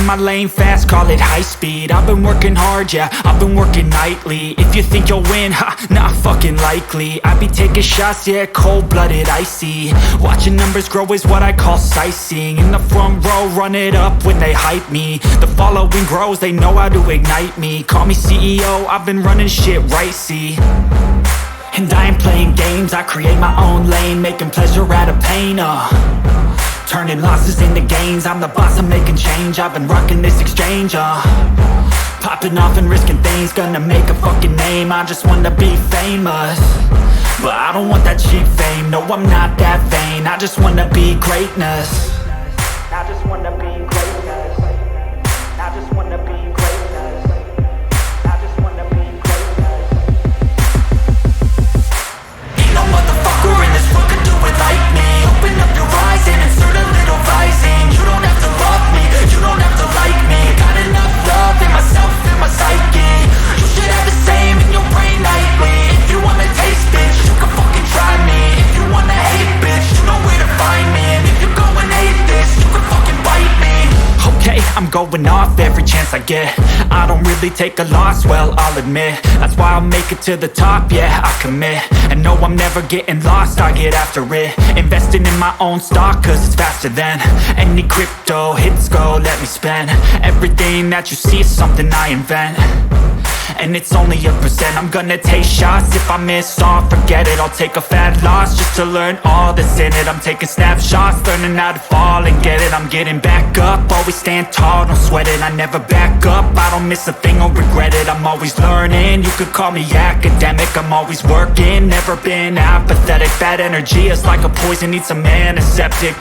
my lane fast, call it high speed. I've been working hard, yeah, I've been working nightly. If you think you'll win, ha, not fucking likely. I be taking shots, yeah, cold-blooded, icy. Watching numbers grow is what I call sightseeing. In the front row, run it up when they hype me. The following grows, they know how to ignite me. Call me CEO, I've been running shit right, see. And I ain't playing games, I create my own lane, making pleasure out of pain, turning losses into gains. I'm the boss, I'm making change. I've been rocking this exchange, popping off and risking things. Gonna make a fucking name, I just wanna be famous. But I don't want that cheap fame, no I'm not that vain. I just wanna be greatness. I just wanna be greatness. I just wanna be greatness. I just wanna be greatness. Ain't no motherfucker in this world could do it like me. Open up your eyes and insert a little rising. You don't have to love me, you don't have to like me. Got enough love in myself, in my psyche. You should have the same in your brain nightly. If you wanna taste, bitch, you can fucking try me. If you wanna hate, bitch, you know where to find me. And if you go and hate this, you can fucking bite me. Okay, I'm going off every chance I get. I don't really take a loss, well, I'll admit. That's why I'll make it to the top, yeah, I commit. And no, I'm never getting lost, I get after it. Investing in my own stock, cause it's faster than any crypto hits go, let me spend. Everything that you see is something I invent. And it's only a percent. I'm gonna take shots. If I miss all, forget it. I'll take a fat loss just to learn all that's in it. I'm taking snapshots, learning how to fall and get it. I'm getting back up, always stand tall, don't sweat it. I never back up, I don't miss a thing or regret it. I'm always learning, you could call me academic. I'm always working, never been apathetic. Bad energy is like a poison, needs a antiseptic.